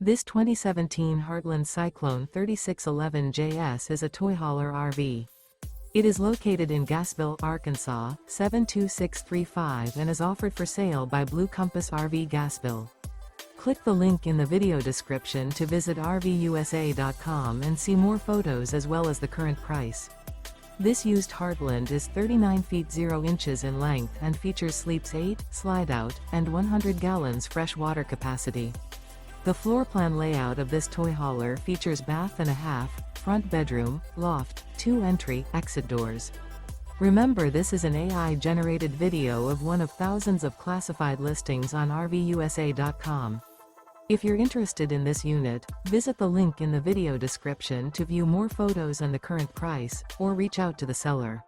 This 2017 Heartland Cyclone 3611JS is a toy hauler RV. It is located in Gassville, Arkansas, 72635 and is offered for sale by Blue Compass RV Gassville. Click the link in the video description to visit RVUSA.com and see more photos as well as the current price. This used Heartland is 39 feet 0 inches in length and features sleeps 8, Slideout, and 100 gallons fresh water capacity. The floor plan layout of this toy hauler features bath and a half, front bedroom, loft, 2 entry/exit doors. Remember, this is an AI-generated video of one of thousands of classified listings on RVUSA.com. If you're interested in this unit, visit the link in the video description to view more photos and the current price, or reach out to the seller.